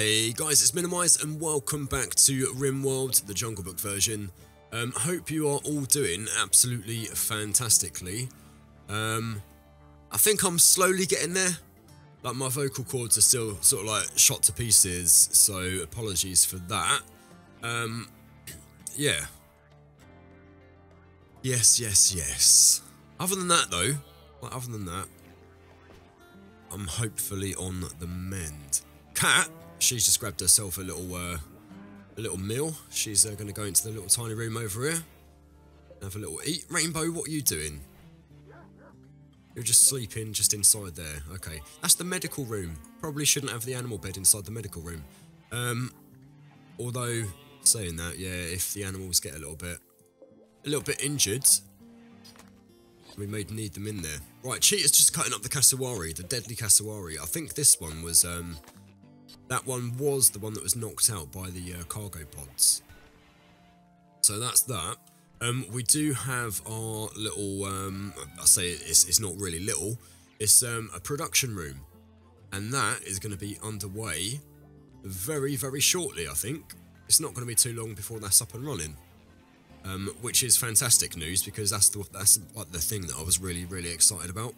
Hey guys, it's Minnowmize and welcome back to Rimworld, the Jungle Book version. Hope you are all doing absolutely fantastically. I think I'm slowly getting there. Like, my vocal cords are still sort of like shot to pieces, so apologies for that. Yeah. Yes. Other than that though, I'm hopefully on the mend. Cat, she's just grabbed herself a little meal. She's going to go into the little tiny room over here. Have a little eat. Rainbow, what are you doing? You're just sleeping just inside there. Okay, that's the medical room. Probably shouldn't have the animal bed inside the medical room. Although, saying that, yeah, if the animals get a little bit injured, we may need them in there. Right, Cheetah's just cutting up the cassowary, the deadly cassowary. I think this one was, that one was the one that was knocked out by the cargo pods. So that's that. We do have our little, I say it's not really little, it's a production room. And that is going to be underway very, very shortly, I think. It's not going to be too long before that's up and running. Which is fantastic news, because that's like the thing that I was really, really excited about.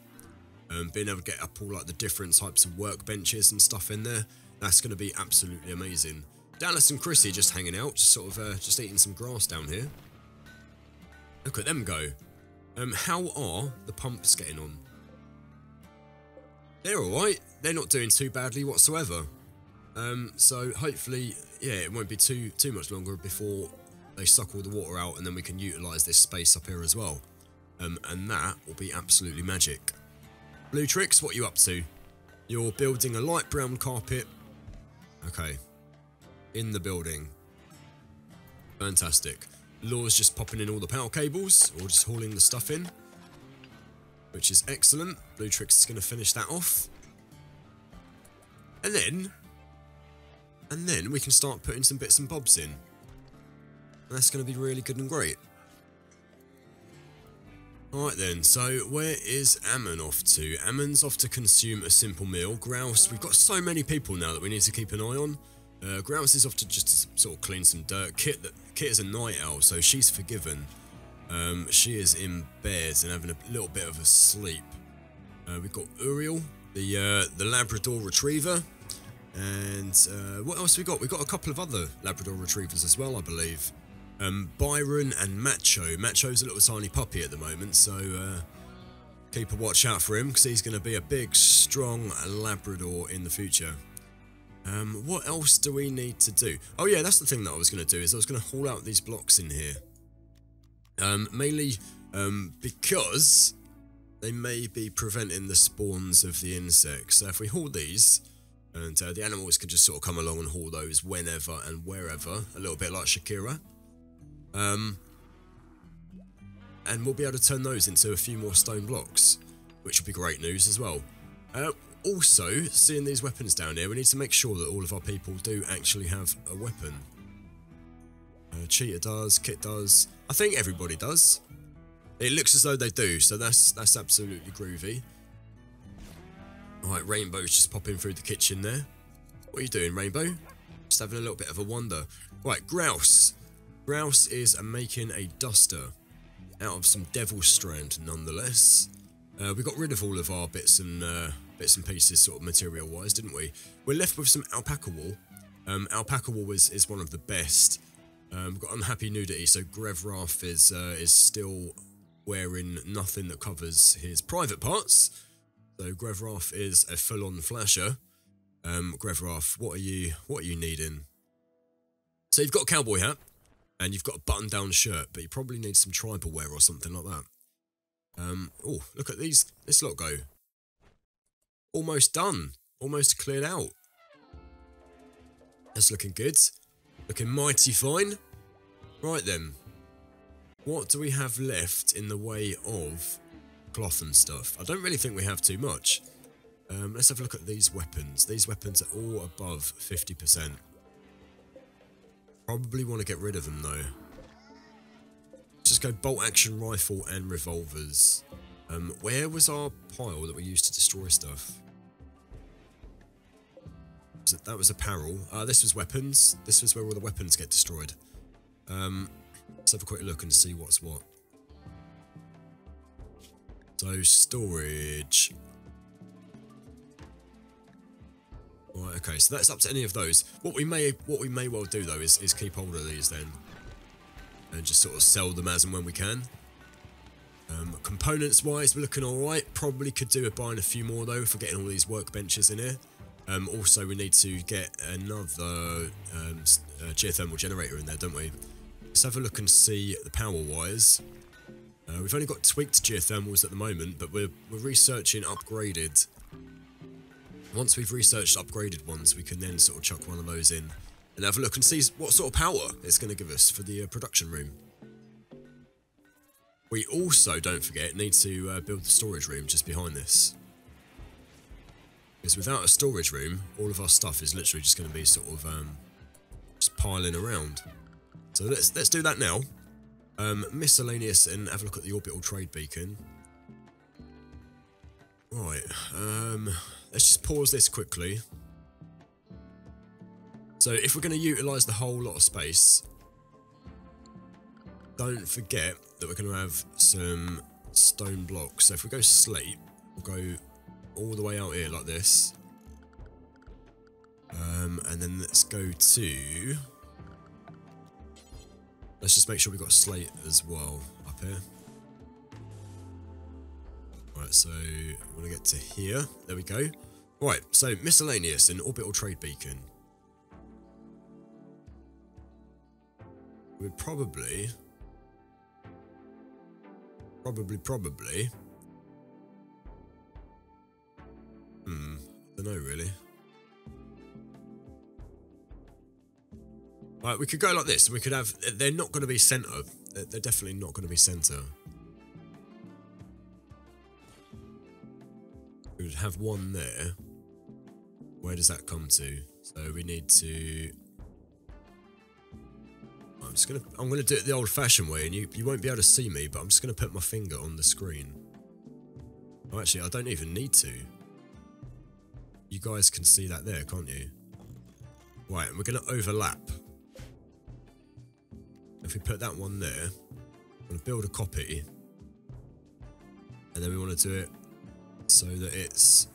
Being able to get up all like the different types of workbenches and stuff in there. That's going to be absolutely amazing. Dallas and Chrissy just hanging out, just sort of just eating some grass down here. Look at them go. How are the pumps getting on? They're alright. They're not doing too badly whatsoever. So hopefully, yeah, it won't be too much longer before they suck all the water out, and then we can utilise this space up here as well. And that will be absolutely magic. Blue Tricks, what are you up to? You're building a light brown carpet. Okay. In the building. Fantastic. Law's just popping in all the power cables, or just hauling the stuff in, which is excellent. Blue Tricks is going to finish that off. And then we can start putting some bits and bobs in. That's going to be really good and great. Alright then, so where is Ammon off to? Ammon's off to consume a simple meal. Grouse, we've got so many people now that we need to keep an eye on. Grouse is off to just sort of clean some dirt. Kit is a night owl, so she's forgiven. She is in bed and having a little bit of a sleep. We've got Uriel, the Labrador Retriever. And what else we got? We've got a couple of other Labrador Retrievers as well, I believe. Byron and Macho. Macho's a little tiny puppy at the moment, so keep a watch out for him, because he's going to be a big, strong Labrador in the future. What else do we need to do? Oh yeah, that's the thing that I was going to do, is I was going to haul out these blocks in here. Mainly because they may be preventing the spawns of the insects. So if we haul these, and the animals can just sort of come along and haul those whenever and wherever, a little bit like Shakira. And we'll be able to turn those into a few more stone blocks, which will be great news as well. Also, seeing these weapons down here, we need to make sure that all of our people do actually have a weapon. Cheetah does, Kit does, I think everybody does. It looks as though they do, so that's absolutely groovy. Alright, Rainbow's just popping through the kitchen there. What are you doing, Rainbow? Just having a little bit of a wander. Right, Grouse. Grouse is making a duster out of some devil strand, nonetheless. We got rid of all of our bits and pieces, sort of material-wise, didn't we? We're left with some alpaca wool. Alpaca wool is one of the best. We've got unhappy nudity, so Grevrath is still wearing nothing that covers his private parts. So Grevrath is a full-on flasher. Grevrath, what are you needing? So you've got a cowboy hat. And you've got a button-down shirt, but you probably need some tribal wear or something like that. Oh, look at this lot go. Almost done. Almost cleared out. That's looking good. Looking mighty fine. Right then. What do we have left in the way of cloth and stuff? I don't really think we have too much. Let's have a look at these weapons. These weapons are all above 50%. Probably want to get rid of them though. Just go bolt action rifle and revolvers. Where was our pile that we used to destroy stuff? that was apparel. This was weapons. This was where all the weapons get destroyed. Let's have a quick look and see what's what. So storage. Right, okay, so that's up to any of those. What we may well do though is keep hold of these then, and just sort of sell them as and when we can. Components wise, we're looking all right. Probably could do with buying a few more though if we're getting all these workbenches in here. Also, we need to get another geothermal generator in there, don't we? Let's have a look and see the power wise. We've only got tweaked geothermals at the moment, but we're researching upgraded. Once we've researched upgraded ones, we can then sort of chuck one of those in and have a look and see what sort of power it's going to give us for the production room. We also, don't forget, need to build the storage room just behind this. Because without a storage room, all of our stuff is literally just going to be sort of just piling around. So let's do that now. Miscellaneous, and have a look at the orbital trade beacon. Right, let's just pause this quickly. So if we're going to utilise the whole lot of space, don't forget that we're going to have some stone blocks. So if we go slate, we'll go all the way out here like this. And then let's go to... Let's just make sure we've got slate as well up here. Right, so we're going to get to here. There we go. Right, so miscellaneous and orbital trade beacon. We'd probably... don't know really. Right, we could go like this. We could have... They're not going to be centre. They're definitely not going to be centre. We would have one there. Where does that come to? So we need to... I'm gonna do it the old-fashioned way, and you won't be able to see me, but I'm just gonna put my finger on the screen. Oh, actually, I don't even need to. You guys can see that there, can't you? Right, and we're gonna overlap. If we put that one there, I'm gonna build a copy, and then we want to do it so that it's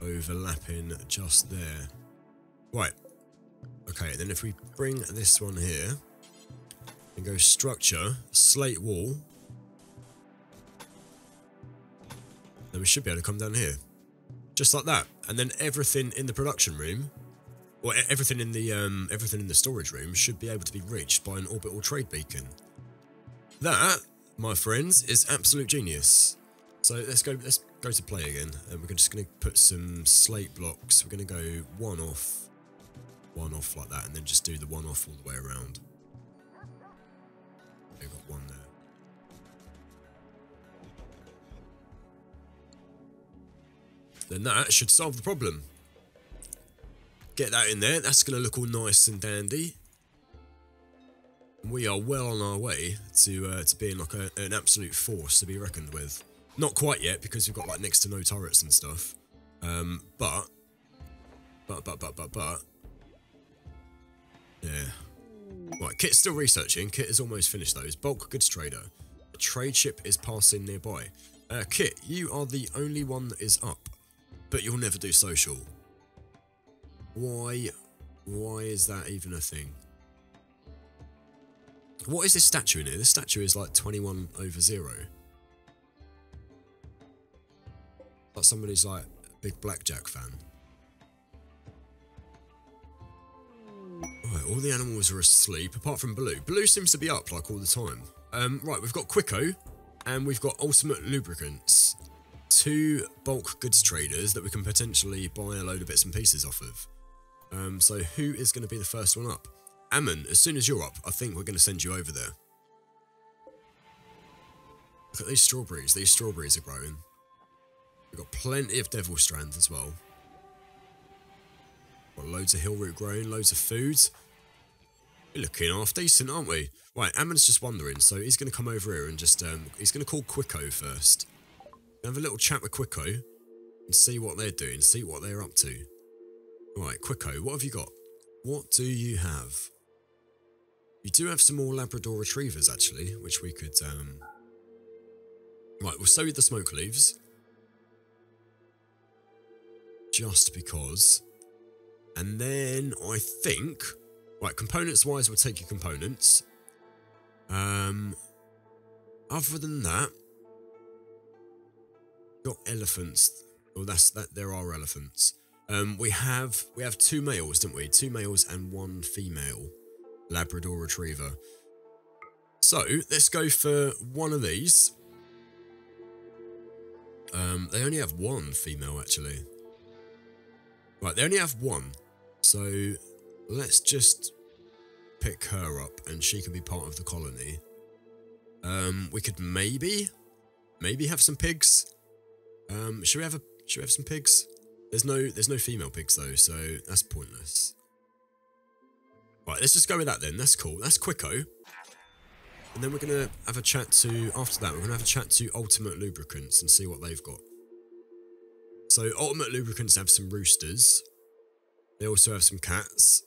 overlapping just there. Right. Okay, then if we bring this one here and go structure, slate wall, then we should be able to come down here. Just like that. And then everything in the production room, or everything in the storage room should be able to be reached by an orbital trade beacon. That, my friends, is absolute genius. So let's go to play again. And we're just going to put some slate blocks. We're going to go one off like that, and then just do the one off all the way around. We've got one there. Then that should solve the problem. Get that in there. That's going to look all nice and dandy. And we are well on our way to being like an absolute force to be reckoned with. Not quite yet, because we've got like next to no turrets and stuff. But. Yeah. Right, Kit's still researching. Kit is almost finished those. Bulk goods trader. A trade ship is passing nearby. Kit, you are the only one that is up, but you'll never do social. Why is that even a thing? What is this statue in here? This statue is like 21/0. Like somebody's like a big blackjack fan. Right, all the animals are asleep, apart from Blue. Blue seems to be up, like, all the time. Right, we've got Quicko, and we've got Ultimate Lubricants. 2 bulk goods traders that we can potentially buy a load of bits and pieces off of. So who is going to be the first one up? Ammon, as soon as you're up, I think we're going to send you over there. Look at these strawberries. These strawberries are growing. We've got plenty of Devil Strand as well. Got loads of hill root growing, loads of food. We're looking half decent, aren't we? Right, Ammon's just wondering, so he's going to come over here and just, he's going to call Quicko first. Have a little chat with Quicko. and see what they're doing, see what they're up to. Right, Quicko, what have you got? What do you have? You do have some more Labrador Retrievers, actually, which we could... Right, we'll sow you the smoke leaves. Just because. And then I think... Right, components-wise, we'll take your components. Other than that... Got elephants. Oh, that's that. There are elephants. We have 2 males, didn't we? 2 males and 1 female Labrador Retriever. So let's go for one of these. They only have 1 female, actually. Right, they only have 1. So let's just pick her up, and she can be part of the colony. We could maybe have some pigs. Should we have some pigs? There's no female pigs though, so that's pointless. Right, let's just go with that then. That's cool. That's Quicko. And then we're gonna have a chat to after that. We're gonna have a chat to Ultimate Lubricants and see what they've got. So Ultimate Lubricants have some roosters. They also have some cats.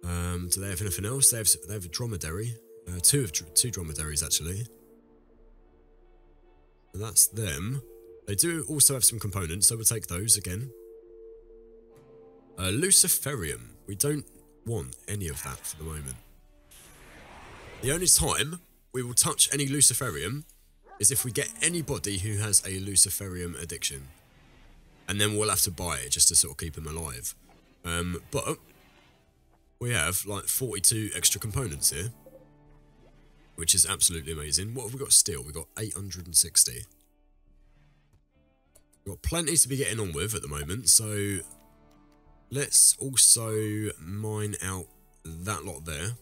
Do they have anything else? They have a dromedary. Two dromedaries actually. And that's them. They do also have some components, so we'll take those again. Luciferium. We don't want any of that for the moment. The only time we will touch any Luciferium is if we get anybody who has a Luciferium addiction. And then we'll have to buy it just to sort of keep them alive. But we have like 42 extra components here, which is absolutely amazing. What have we got still? We've got 860. We've got plenty to be getting on with at the moment, so let's also mine out that lot there.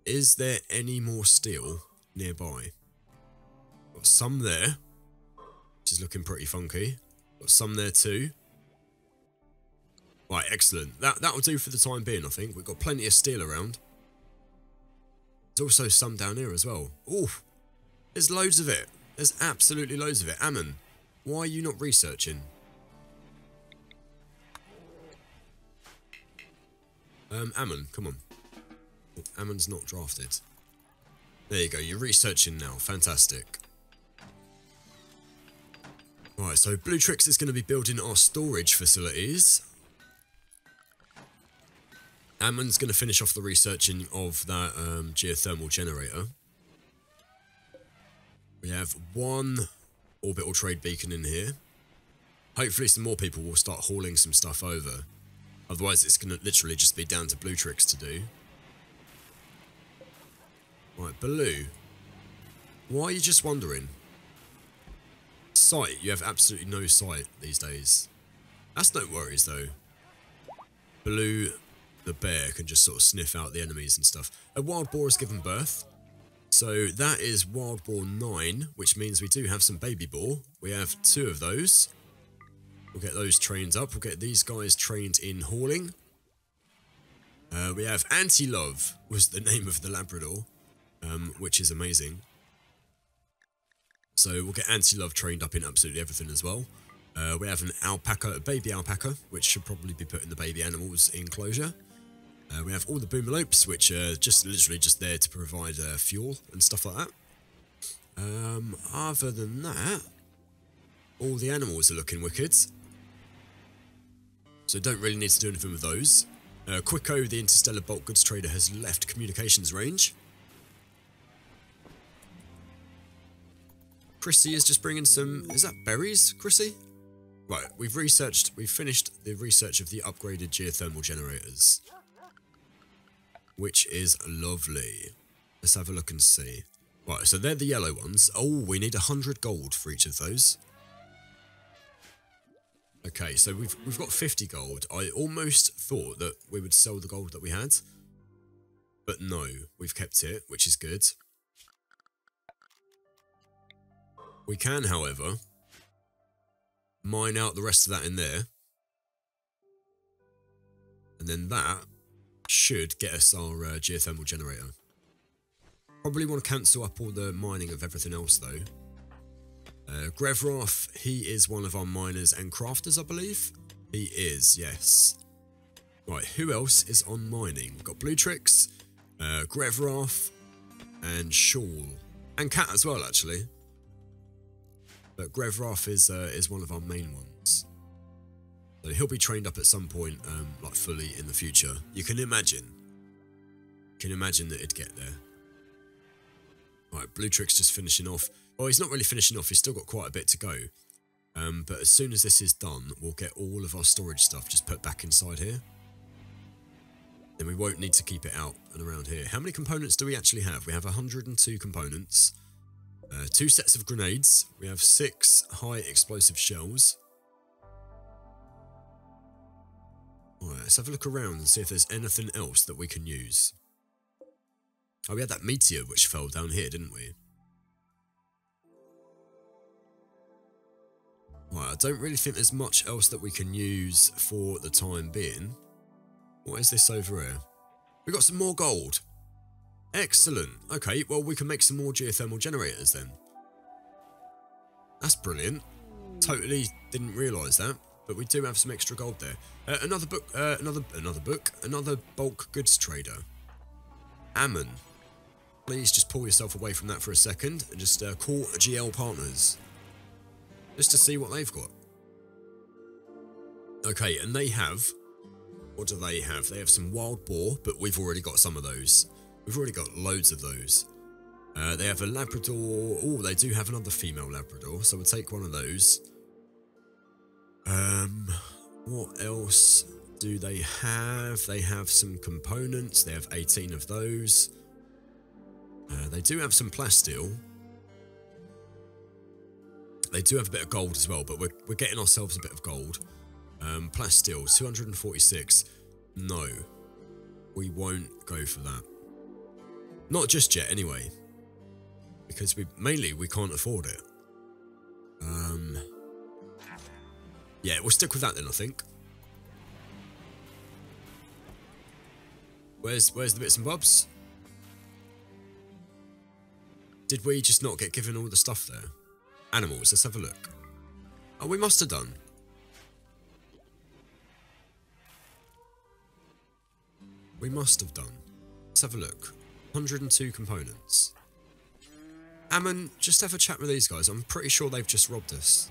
Is there any more steel nearby? Got some there, which is looking pretty funky. Got some there too. Right, excellent. That'll do for the time being, I think. We've got plenty of steel around. There's also some down here as well. Oh, there's loads of it. There's absolutely loads of it. Ammon, why are you not researching? Ammon, come on. Ammon's not drafted. There you go, you're researching now. Fantastic. Right, so Bluetrix is going to be building our storage facilities. Ammon's going to finish off the researching of that geothermal generator. We have 1 orbital trade beacon in here. Hopefully some more people will start hauling some stuff over. Otherwise it's going to literally just be down to Bluetrix to do. Right, Baloo. Why are you just wandering? Sight. You have absolutely no sight these days. That's no worries though. Baloo the bear can just sort of sniff out the enemies and stuff. A wild boar has given birth. So that is wild boar 9, which means we do have some baby boar. We have 2 of those. We'll get those trained up. We'll get these guys trained in hauling. We have Anti-Love was the name of the Labrador, which is amazing. So we'll get Anti-Love trained up in absolutely everything as well. We have an alpaca, a baby alpaca, which should probably be put in the baby animals enclosure. We have all the boomalopes, which are literally just there to provide fuel and stuff like that. Other than that, all the animals are looking wicked. So don't really need to do anything with those. Quicko, the interstellar bulk goods trader, has left communications range. Chrissy is just bringing some... Is that berries, Chrissy? Right, we've finished the research of the upgraded geothermal generators. Which is lovely. Let's have a look and see. Right, so they're the yellow ones. Oh, we need 100 gold for each of those. Okay, so we've got 50 gold. I almost thought that we would sell the gold that we had. But no, we've kept it, which is good. We can, however, mine out the rest of that in there. And then that should get us our geothermal generator. Probably want to cancel up all the mining of everything else though. Grevroth, he is one of our miners and crafters, I believe. He is, yes. Right, who else is on mining? We've got Bluetrix, Grevroth, and Shawl. And Cat as well, actually. But Grevroth is one of our main ones. So he'll be trained up at some point, like fully in the future. You can imagine. That it'd get there. Right, Bluetrix just finishing off. Well, he's not really finishing off. He's still got quite a bit to go. But as soon as this is done, we'll get all of our storage stuff just put back inside here. Then we won't need to keep it out and around here. How many components do we actually have? We have 102 components. 2 sets of grenades. We have 6 high explosive shells. Alright, let's have a look around and see if there's anything else that we can use. Oh, we had that meteor which fell down here, didn't we? Right, I don't really think there's much else that we can use for the time being. What is this over here? We got some more gold. Excellent. Okay, well, we can make some more geothermal generators then. That's brilliant. Totally didn't realise that, but we do have some extra gold there. Another bulk goods trader. Ammon. Please just pull yourself away from that for a second and just call GL Partners. Just to see what they've got. Okay, and they have... What do they have? They have some wild boar, but we've already got some of those. We've already got loads of those. They have a Labrador. Oh, they do have another female Labrador, so we'll take one of those. What else do they have? They have some components. They have 18 of those. They do have some plasteel. They do have a bit of gold as well, but we're getting ourselves a bit of gold. Plasteel, 246. No, we won't go for that. Not just yet, anyway. Because we can't afford it. Yeah, we'll stick with that then, I think. Where's the bits and bobs? Did we just not get given all the stuff there? Animals, let's have a look. Oh, we must have done. We must have done. Let's have a look. 102 components. Ammon, just have a chat with these guys. I'm pretty sure they've just robbed us.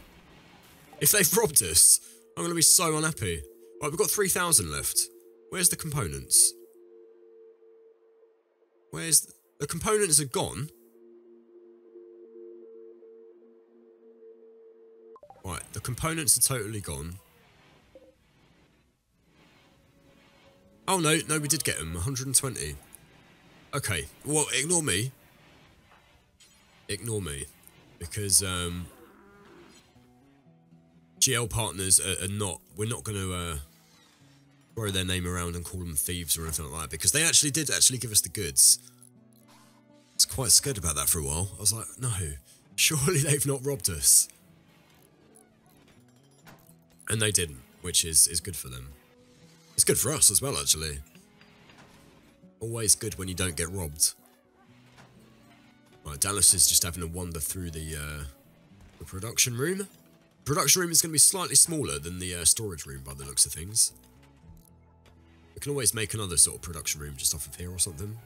If they've robbed us, I'm going to be so unhappy. Right, we've got 3,000 left. Where's the components? The components are gone? Right, the components are totally gone. Oh, no, we did get them. 120. Okay, well, ignore me. Ignore me. Because, GL Partners are not... We're not going to, throw their name around and call them thieves or anything like that. Because they actually did give us the goods. I was quite scared about that for a while. I was like, no, surely they've not robbed us. And they didn't, which is good for them. It's good for us as well, actually. Always good when you don't get robbed. Right, Dallas is just having a wander through the production room. Production room is going to be slightly smaller than the storage room by the looks of things. We can always make another sort of production room just off of here or something.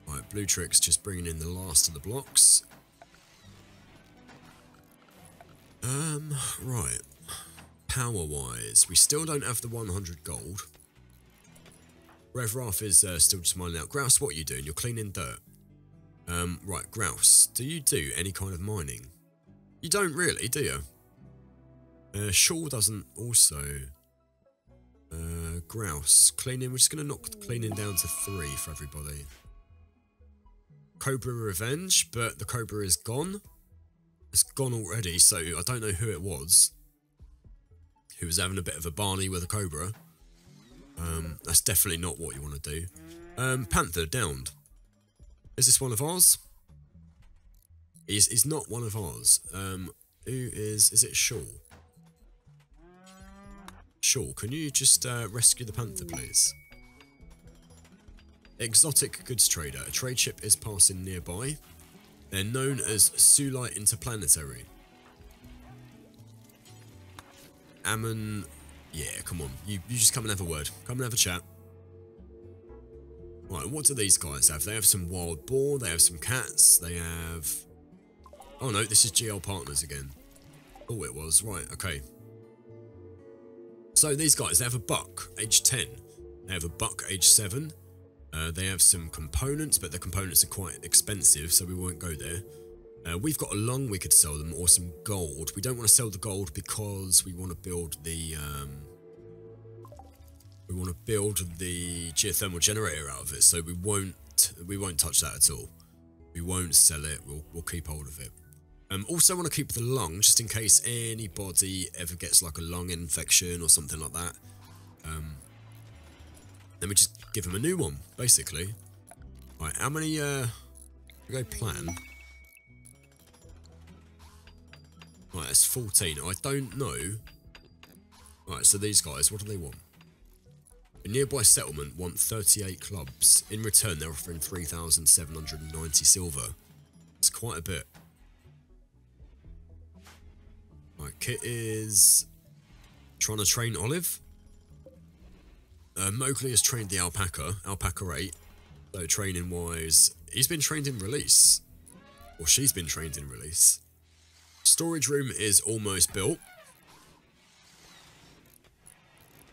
Right, Bluetrix just bringing in the last of the blocks. Right. Power-wise, we still don't have the 100 gold. Revroth is still just mining out. Grouse, what are you doing? You're cleaning dirt. Right, Grouse, do you do any kind of mining? You don't really, do you? Shaw doesn't also. Grouse, cleaning, we're just going to knock the cleaning down to 3 for everybody. Cobra Revenge, but the Cobra is gone. It's gone already, so I don't know who it was. Who was having a bit of a Barney with a Cobra. That's definitely not what you want to do. Panther, downed. Is this one of ours? He's not one of ours. Who is it Shaw? Shaw, can you just rescue the Panther, please? Exotic goods trader. A trade ship is passing nearby. They're known as Sulite Interplanetary. Ammon... Yeah, come on. You just come and have a word. Come and have a chat. Right, what do these guys have? They have some wild boar. They have some cats. They have... Oh no, this is GL Partners again. Oh, it was. Right, okay. So these guys, they have a buck, age 10. They have a buck, age 7. They have some components, but the components are quite expensive, so we won't go there. We've got a lung we could sell them, or some gold. We don't want to sell the gold because we want to build the geothermal generator out of it. So we won't touch that at all. We won't sell it. We'll keep hold of it. Also want to keep the lung just in case anybody ever gets like a lung infection or something like that. Then we just give them a new one, basically. Right, how many? We go plan. Right, that's 14. I don't know. Right, so these guys, what do they want? A nearby settlement want 38 clubs. In return, they're offering 3,790 silver. It's quite a bit. Right, Kit is trying to train Olive. Mowgli has trained the alpaca, Alpaca 8. So training wise, he's been trained in release. Or she's been trained in release. Storage room is almost built.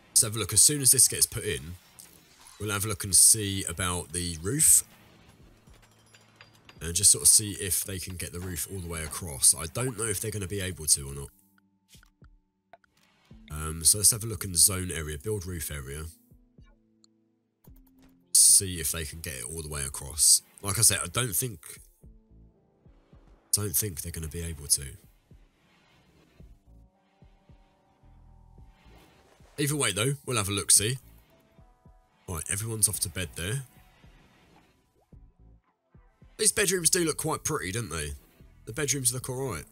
Let's have a look. As soon as this gets put in, we'll have a look and see about the roof. And just sort of see if they can get the roof all the way across. I don't know if they're going to be able to or not. So let's have a look in the zone area, build roof area. See if they can get it all the way across. Like I said, I don't think they're going to be able to. Either way though, we'll have a look, see. Right, everyone's off to bed there. These bedrooms do look quite pretty, don't they? The bedrooms look alright.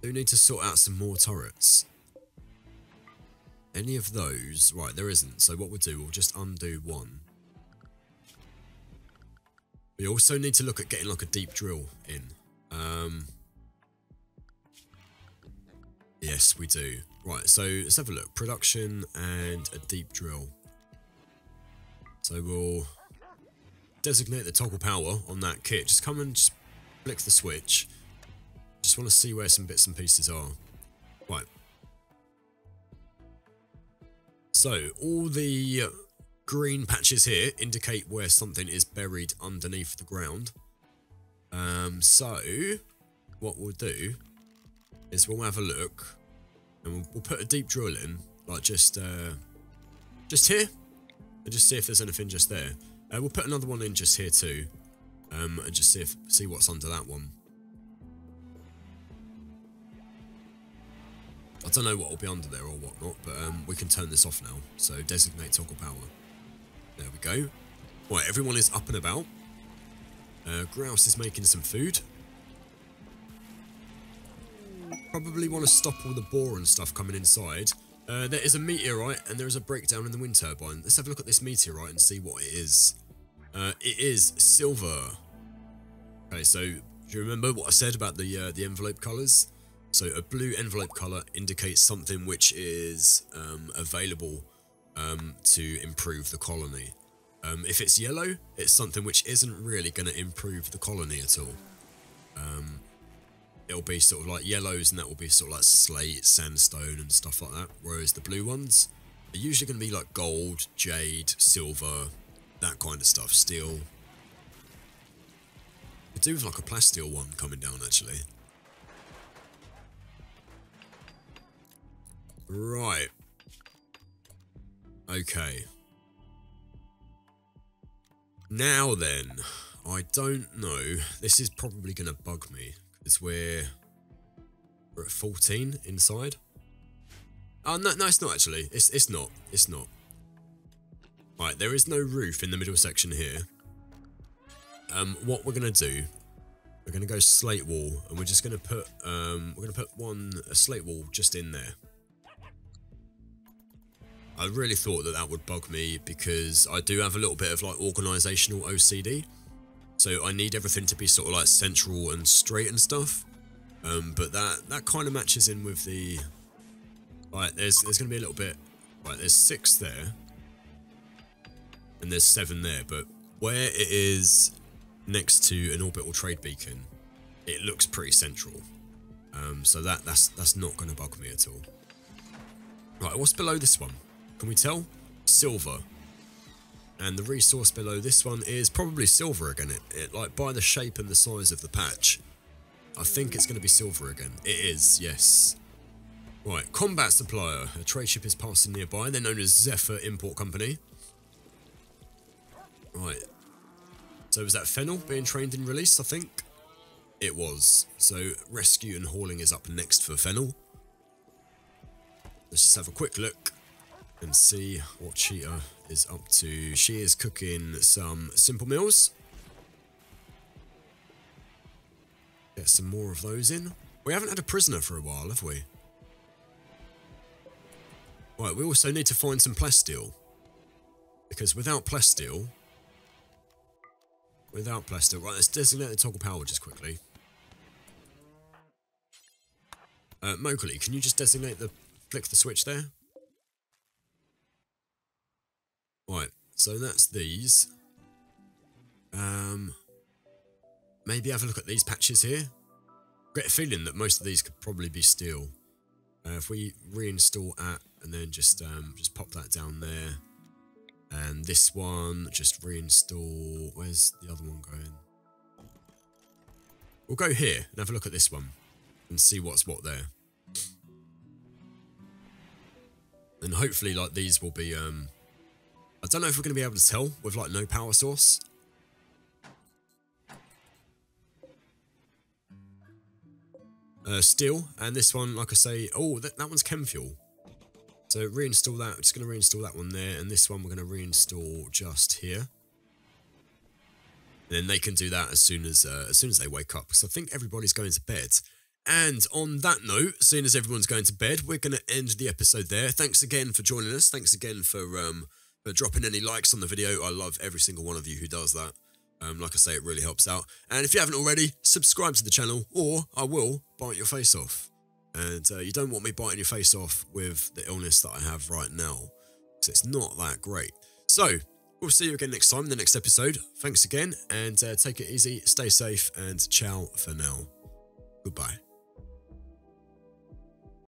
Do need to sort out some more turrets. Any of those? Right, there isn't. So what we'll do, we'll just undo one. We also need to look at getting like a deep drill in. Yes, we do. Right, so let's have a look. Production and a deep drill. So we'll designate the toggle power on that kit. Just come and just flick the switch. Just want to see where some bits and pieces are. Right. So all the green patches here indicate where something is buried underneath the ground. So what we'll do is we'll have a look and we'll put a deep drill in, like just here, and just see if there's anything just there. We'll put another one in just here too, and just see what's under that one. I don't know what will be under there or whatnot, but we can turn this off now. So designate toggle power. There we go. Right, everyone is up and about. Grouse is making some food. Probably want to stop all the boar and stuff coming inside. There is a meteorite and there is a breakdown in the wind turbine. Let's have a look at this meteorite and see what it is. It is silver. Okay, so do you remember what I said about the envelope colours? So a blue envelope colour indicates something which is available to improve the colony. If it's yellow, it's something which isn't really going to improve the colony at all. It'll be sort of like yellows, and that will be sort of like slate, sandstone and stuff like that. Whereas the blue ones are usually going to be like gold, jade, silver, that kind of stuff, steel. I do have like a plasteel one coming down actually. Right. Okay. Now then, I don't know. This is probably going to bug me because we're at 14 inside. Oh no, it's not actually. It's not. Right, there is no roof in the middle section here. What we're going to do, we're going to go slate wall, and we're just going to put a slate wall just in there. I really thought that that would bug me because I do have a little bit of like organisational OCD. So I need everything to be sort of like central and straight and stuff. But that kind of matches in with the... Right, there's going to be a little bit... Right, there's 6 there. And there's 7 there. But where it is next to an orbital trade beacon, it looks pretty central. So that's not going to bug me at all. Right, what's below this one? Can we tell? Silver. And the resource below this one is probably silver again. It like by the shape and the size of the patch, I think it's going to be silver again. It is, yes. Right, combat supplier. A trade ship is passing nearby. They're known as Zephyr Import Company. Right. So was that Fennel being trained and released, I think? It was. So rescue and hauling is up next for Fennel. Let's just have a quick look and see what Cheetah is up to. She is cooking some simple meals. Get some more of those in. We haven't had a prisoner for a while, have we? Right, we also need to find some plasteel. Because without plasteel... right, let's designate the toggle power just quickly. Mowgli, can you just designate the... flick the switch there? Right, so that's these. Maybe have a look at these patches here. Get a feeling that most of these could probably be steel. If we reinstall at and then just pop that down there. And this one, just reinstall. Where's the other one going? We'll go here and have a look at this one and see what's what there. And hopefully, like, these will be, I don't know if we're going to be able to tell with, like, no power source. Steel, and this one, like I say, oh, that one's chem fuel. So reinstall that, we're just going to reinstall that one there, and this one we're going to reinstall just here. And then they can do that as soon as they wake up, because I think everybody's going to bed. And on that note, as soon as everyone's going to bed, we're going to end the episode there. Thanks again for joining us. Thanks again for dropping any likes on the video. I love every single one of you who does that. Like I say, it really helps out. And if you haven't already, subscribe to the channel, or I will bite your face off. And you don't want me biting your face off with the illness that I have right now, because it's not that great. So, we'll see you again next time in the next episode. Thanks again, and take it easy, stay safe, and ciao for now. Goodbye.